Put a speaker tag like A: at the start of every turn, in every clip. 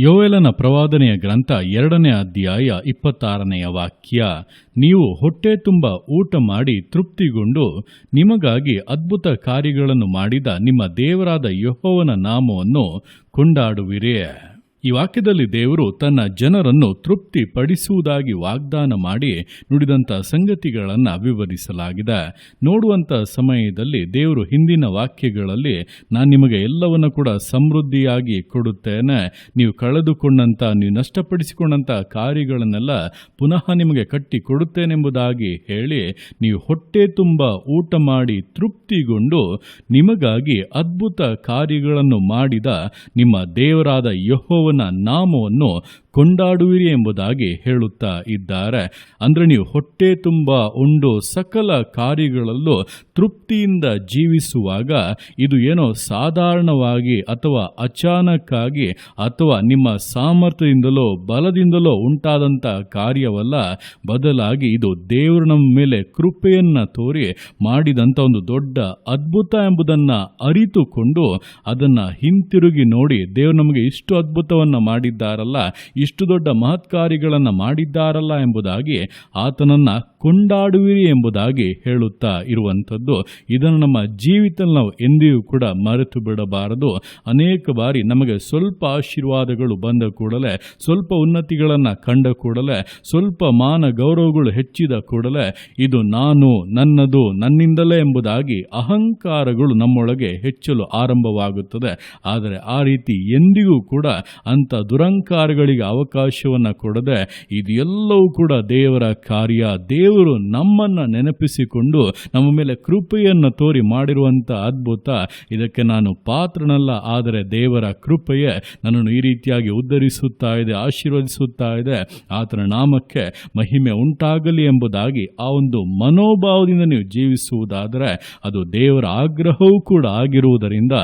A: ಯೋವೇಲನ ಪ್ರವಾದನೆಯ ಗ್ರಂಥ 2ನೇ ಅಧ್ಯಾಯ 26ನೇ ವಾಕ್ಯ. ನೀವು ಹೊಟ್ಟೆ ತುಂಬ ಊಟ ಮಾಡಿ ತೃಪ್ತಿಗೊಂಡು ನಿಮಗಾಗಿ ಅದ್ಭುತ ಕಾರ್ಯಗಳನ್ನು ಮಾಡಿದ ನಿಮ್ಮ ದೇವರಾದ ಯೆಹೋವನ ನಾಮವನ್ನು ಕೊಂಡಾಡುವಿರಿ. ಈ ವಾಕ್ಯದಲ್ಲಿ ದೇವರು ತನ್ನ ಜನರನ್ನು ತೃಪ್ತಿ ಪಡಿಸುವುದಾಗಿ ವಾಗ್ದಾನ ಮಾಡಿ ನುಡಿದಂಥ ಸಂಗತಿಗಳನ್ನು ವಿವರಿಸಲಾಗಿದೆ. ನೋಡುವಂಥ ಸಮಯದಲ್ಲಿ ದೇವರು ಹಿಂದಿನ ವಾಕ್ಯಗಳಲ್ಲಿ ನಾನು ನಿಮಗೆ ಎಲ್ಲವನ್ನು ಕೂಡ ಸಮೃದ್ಧಿಯಾಗಿ ಕೊಡುತ್ತೇನೆ, ನೀವು ಕಳೆದುಕೊಂಡಂಥ ನೀವು ನಷ್ಟಪಡಿಸಿಕೊಂಡಂಥ ಕಾರ್ಯಗಳನ್ನೆಲ್ಲ ಪುನಃ ನಿಮಗೆ ಕಟ್ಟಿ ಕೊಡುತ್ತೇನೆಂಬುದಾಗಿ ಹೇಳಿ, ನೀವು ಹೊಟ್ಟೆ ತುಂಬ ಊಟ ಮಾಡಿ ತೃಪ್ತಿಗೊಂಡು ನಿಮಗಾಗಿ ಅದ್ಭುತ ಕಾರ್ಯಗಳನ್ನು ಮಾಡಿದ ನಿಮ್ಮ ದೇವರಾದ ಯೆಹೋವನ ನಾಮವನ್ನು ಕೊಂಡಾಡುವಿರಿ ಎಂಬುದಾಗಿ ಹೇಳುತ್ತಾ ಇದ್ದಾರೆ. ಅಂದರೆ ನೀವು ಹೊಟ್ಟೆ ತುಂಬ ಉಂಡು ಸಕಲ ಕಾರ್ಯಗಳಲ್ಲೂ ತೃಪ್ತಿಯಿಂದ ಜೀವಿಸುವಾಗ ಇದು ಏನೋ ಸಾಧಾರಣವಾಗಿ ಅಥವಾ ಅಚಾನಕ್ಕಾಗಿ ಅಥವಾ ನಿಮ್ಮ ಸಾಮರ್ಥ್ಯದಿಂದಲೋ ಬಲದಿಂದಲೋ ಉಂಟಾದಂಥ ಕಾರ್ಯವಲ್ಲ, ಬದಲಾಗಿ ಇದು ದೇವರು ನಮ್ಮ ಮೇಲೆ ಕೃಪೆಯನ್ನು ತೋರಿ ಮಾಡಿದಂಥ ಒಂದು ದೊಡ್ಡ ಅದ್ಭುತ ಎಂಬುದನ್ನು ಅರಿತುಕೊಂಡು ಅದನ್ನು ಹಿಂತಿರುಗಿ ನೋಡಿ, ದೇವರು ನಮಗೆ ಇಷ್ಟು ಅದ್ಭುತವನ್ನು ಮಾಡಿದ್ದಾರಲ್ಲ, ಇಷ್ಟು ದೊಡ್ಡ ಮಹತ್ಕಾರ್ಯಗಳನ್ನು ಮಾಡಿದ್ದಾರಲ್ಲ ಎಂಬುದಾಗಿ ಆತನನ್ನು ಕೊಂಡಾಡುವಿರಿ ಎಂಬುದಾಗಿ ಹೇಳುತ್ತಾ ಇರುವಂಥದ್ದು. ಇದನ್ನು ನಮ್ಮ ಜೀವಿತದಲ್ಲಿ ನಾವು ಎಂದಿಗೂ ಕೂಡ ಮರೆತು ಬಿಡಬಾರದು. ಅನೇಕ ಬಾರಿ ನಮಗೆ ಸ್ವಲ್ಪ ಆಶೀರ್ವಾದಗಳು ಬಂದ ಕೂಡಲೇ, ಸ್ವಲ್ಪ ಉನ್ನತಿಗಳನ್ನು ಕಂಡ ಕೂಡಲೇ, ಸ್ವಲ್ಪ ಮಾನ ಗೌರವಗಳು ಹೆಚ್ಚಿದ ಕೂಡಲೇ ಇದು ನಾನು, ನನ್ನದು, ನನ್ನಿಂದಲೇ ಎಂಬುದಾಗಿ ಅಹಂಕಾರಗಳು ನಮ್ಮೊಳಗೆ ಹೆಚ್ಚಲು ಆರಂಭವಾಗುತ್ತದೆ. ಆದರೆ ಆ ರೀತಿ ಎಂದಿಗೂ ಕೂಡ ಅಂಥ ದುರಂಕಾರಗಳಿಗೆ ಅವಕಾಶವನ್ನು ಕೊಡದೆ ಇದು ಎಲ್ಲವೂ ಕೂಡ ದೇವರ ಕಾರ್ಯ. ದೇವರು ನಮ್ಮನ್ನು ನೆನಪಿಸಿಕೊಂಡು ನಮ್ಮ ಮೇಲೆ ಕೃಪೆಯನ್ನು ತೋರಿ ಮಾಡಿರುವಂಥ ಅದ್ಭುತ. ಇದಕ್ಕೆ ನಾನು ಪಾತ್ರನಲ್ಲ, ಆದರೆ ದೇವರ ಕೃಪೆಯೇ ನನ್ನನ್ನು ಈ ರೀತಿಯಾಗಿ ಉದ್ಧರಿಸುತ್ತಾ ಇದೆ, ಆಶೀರ್ವದಿಸುತ್ತಾ ಇದೆ. ಆತನ ನಾಮಕ್ಕೆ ಮಹಿಮೆ ಉಂಟಾಗಲಿ ಎಂಬುದಾಗಿ ಆ ಒಂದು ಮನೋಭಾವದಿಂದ ನೀವು ಜೀವಿಸುವುದಾದರೆ ಅದು ದೇವರ ಆಗ್ರಹವೂ ಕೂಡ ಆಗಿರುವುದರಿಂದ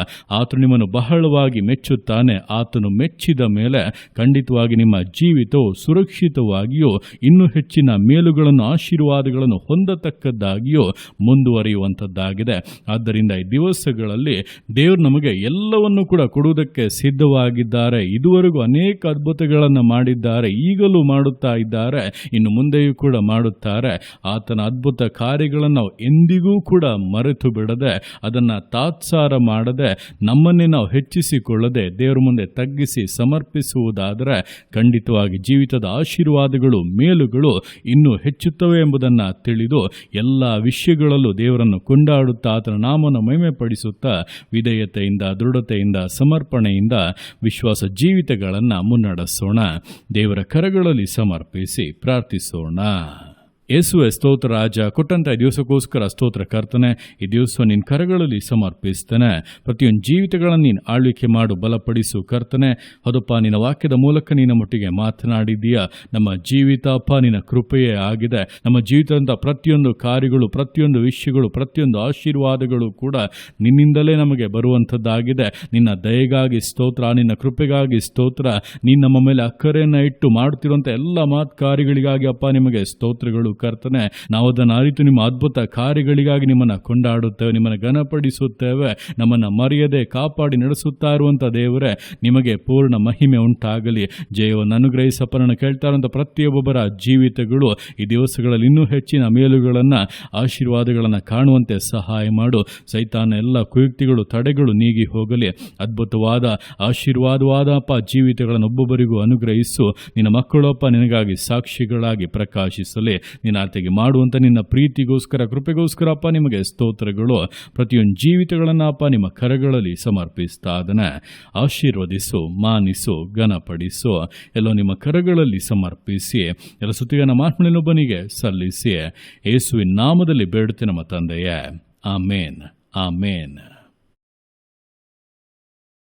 A: ಆತನು ನಿಮ್ಮನ್ನು ಬಹಳವಾಗಿ ಮೆಚ್ಚುತ್ತಾನೆ. ಆತನು ಮೆಚ್ಚಿದ ಮೇಲೆ ಖಂಡಿತವಾಗಿ ನಿಮ್ಮ ಜೀವಿತವು ಸುರಕ್ಷಿತವಾಗಿಯೂ ಇನ್ನೂ ಹೆಚ್ಚಿನ ಮೇಲುಗಳನ್ನು ಆಶೀರ್ವಾದಗಳನ್ನು ಹೊಂದತಕ್ಕದ್ದಾಗಿಯೂ ಮುಂದುವರಿಯುವಂಥದ್ದಾಗಿದೆ. ಆದ್ದರಿಂದ ಈ ದಿವಸಗಳಲ್ಲಿ ದೇವರು ನಮಗೆ ಎಲ್ಲವನ್ನು ಕೂಡ ಕೊಡುವುದಕ್ಕೆ ಸಿದ್ಧವಾಗಿದ್ದಾರೆ. ಇದುವರೆಗೂ ಅನೇಕ ಅದ್ಭುತಗಳನ್ನು ಮಾಡಿದ್ದಾರೆ, ಈಗಲೂ ಮಾಡುತ್ತಾ ಇದ್ದಾರೆ, ಇನ್ನು ಮುಂದೆಯೂ ಕೂಡ ಮಾಡುತ್ತಾರೆ. ಆತನ ಅದ್ಭುತ ಕಾರ್ಯಗಳನ್ನು ನಾವು ಎಂದಿಗೂ ಕೂಡ ಮರೆತು ಬಿಡದೆ, ಅದನ್ನು ತಾತ್ಸಾರ ಮಾಡದೆ, ನಮ್ಮನ್ನೇ ನಾವು ಹೆಚ್ಚಿಸಿಕೊಳ್ಳದೆ ದೇವರ ಮುಂದೆ ತಗ್ಗಿಸಿ ಸಮರ್ಪಿಸುವುದಾದರೆ ಖಂಡಿತವಾಗಿ ಜೀವಿತದ ಆಶೀರ್ವಾದಗಳು, ಮೇಲುಗಳು ಇನ್ನೂ ಹೆಚ್ಚುತ್ತವೆ ಎಂಬುದನ್ನು ತಿಳಿದು ಎಲ್ಲ ವಿಷಯಗಳಲ್ಲೂ ದೇವರನ್ನು ಕೊಂಡಾಡುತ್ತಾ ಆತನ ನಾಮವನ್ನು ಮಹಿಮೆ ಪಡಿಸುತ್ತಾ ವಿಧೇಯತೆಯಿಂದ, ದೃಢತೆಯಿಂದ, ಸಮರ್ಪಣೆಯಿಂದ ವಿಶ್ವಾಸ ಜೀವಿತಗಳನ್ನು ಮುನ್ನಡೆಸೋಣ. ದೇವರ ಕರಗಳಲ್ಲಿ ಸಮರ್ಪಿಸಿ ಪ್ರಾರ್ಥಿಸೋಣ. ಯೇಸುವೆ ಸ್ತೋತ್ರ ರಾಜ, ಕೊಟ್ಟಂಥ ಈ ದಿವಸಕ್ಕೋಸ್ಕರ ಸ್ತೋತ್ರ ಕರ್ತನೆ. ಈ ದಿವಸ ನಿನ್ನ ಕರಗಳಲ್ಲಿ ಸಮರ್ಪಿಸ್ತೇನೆ. ಪ್ರತಿಯೊಂದು ಜೀವಿತಗಳನ್ನು ನೀನು ಆಳ್ವಿಕೆ ಮಾಡು, ಬಲಪಡಿಸು ಕರ್ತನೆ. ಹೌದಪ್ಪ, ನಿನ್ನ ವಾಕ್ಯದ ಮೂಲಕ ನಿನ್ನ ಮುಟ್ಟಿಗೆ ಮಾತನಾಡಿದ್ದೀಯ. ನಮ್ಮ ಜೀವಿತ ಅಪ್ಪ ನಿನ್ನ ಕೃಪೆಯೇ ಆಗಿದೆ. ನಮ್ಮ ಜೀವಿತದ ಪ್ರತಿಯೊಂದು ಕಾರ್ಯಗಳು, ಪ್ರತಿಯೊಂದು ವಿಷಯಗಳು, ಪ್ರತಿಯೊಂದು ಆಶೀರ್ವಾದಗಳು ಕೂಡ ನಿನ್ನಿಂದಲೇ ನಮಗೆ ಬರುವಂಥದ್ದಾಗಿದೆ. ನಿನ್ನ ದಯೆಗಾಗಿ ಸ್ತೋತ್ರ, ನಿನ್ನ ಕೃಪೆಗಾಗಿ ಸ್ತೋತ್ರ. ನೀನು ನಮ್ಮ ಮೇಲೆ ಅಕ್ಕರೆಯನ್ನು ಇಟ್ಟು ಮಾಡುತ್ತಿರುವಂಥ ಎಲ್ಲ ಮಾತು ಕಾರ್ಯಗಳಿಗಾಗಿ ಅಪ್ಪ ನಿಮಗೆ ಸ್ತೋತ್ರಗಳು ಕರ್ತನೆ. ನಾವು ಅದನ್ನು ಅರಿತು ನಿಮ್ಮ ಅದ್ಭುತ ಕಾರ್ಯಗಳಿಗಾಗಿ ನಿಮ್ಮನ್ನು ಕೊಂಡಾಡುತ್ತೇವೆ, ನಿಮ್ಮನ್ನು ಘನಪಡಿಸುತ್ತೇವೆ. ನಮ್ಮನ್ನು ಮರೆಯದೆ ಕಾಪಾಡಿ ನಡೆಸುತ್ತಾ ಇರುವಂಥ ದೇವರೇ, ನಿಮಗೆ ಪೂರ್ಣ ಮಹಿಮೆ ಉಂಟಾಗಲಿ. ಜಯವನ್ನು ಅನುಗ್ರಹಿಸಪ್ಪ. ನನ್ನ ಕೇಳ್ತಾ ಇರುವಂಥ ಪ್ರತಿಯೊಬ್ಬೊಬ್ಬರ ಜೀವಿತಗಳು ಈ ದಿವಸಗಳಲ್ಲಿ ಇನ್ನೂ ಹೆಚ್ಚಿನ ಮೇಲುಗಳನ್ನು, ಆಶೀರ್ವಾದಗಳನ್ನು ಕಾಣುವಂತೆ ಸಹಾಯ ಮಾಡು. ಸೈತಾನ ಎಲ್ಲ ಕುಯುಕ್ತಿಗಳು, ತಡೆಗಳು ನೀಗಿ ಹೋಗಲಿ. ಅದ್ಭುತವಾದ ಆಶೀರ್ವಾದವಾದ ಅಪ್ಪ ಜೀವಿತಗಳನ್ನು ಒಬ್ಬೊಬ್ಬರಿಗೂ ಅನುಗ್ರಹಿಸು. ನಿನ್ನ ಮಕ್ಕಳಪ್ಪ ನಿನಗಾಗಿ ಸಾಕ್ಷಿಗಳಾಗಿ ಪ್ರಕಾಶಿಸಲಿ. ನಿನ್ನ ಆತೆಗೆ ಮಾಡುವಂಥ ನಿನ್ನ ಪ್ರೀತಿಗೋಸ್ಕರ, ಕೃಪೆಗೋಸ್ಕರ ಅಪ್ಪ ನಿಮಗೆ ಸ್ತೋತ್ರಗಳು. ಪ್ರತಿಯೊಂದು ಜೀವಿತಗಳನ್ನು ಅಪ್ಪ ನಿಮ್ಮ ಕರಗಳಲ್ಲಿ ಸಮರ್ಪಿಸ್ತಾ ಅದನ್ನು ಆಶೀರ್ವದಿಸು, ಮಾನಿಸು, ಘನಪಡಿಸು. ಎಲ್ಲೋ ನಿಮ್ಮ ಕರಗಳಲ್ಲಿ ಸಮರ್ಪಿಸಿ ಎಲ್ಲ ಸುತ್ತಿಗೆ ನಮ್ಮ ಆತ್ಮನೊಬ್ಬನಿಗೆ ಸಲ್ಲಿಸಿ ಯೇಸುವಿನ ನಾಮದಲ್ಲಿ ಬೇಡುತ್ತೆ ನಮ್ಮ ತಂದೆಯೇ. ಆಮೇನ್, ಆಮೇನ್.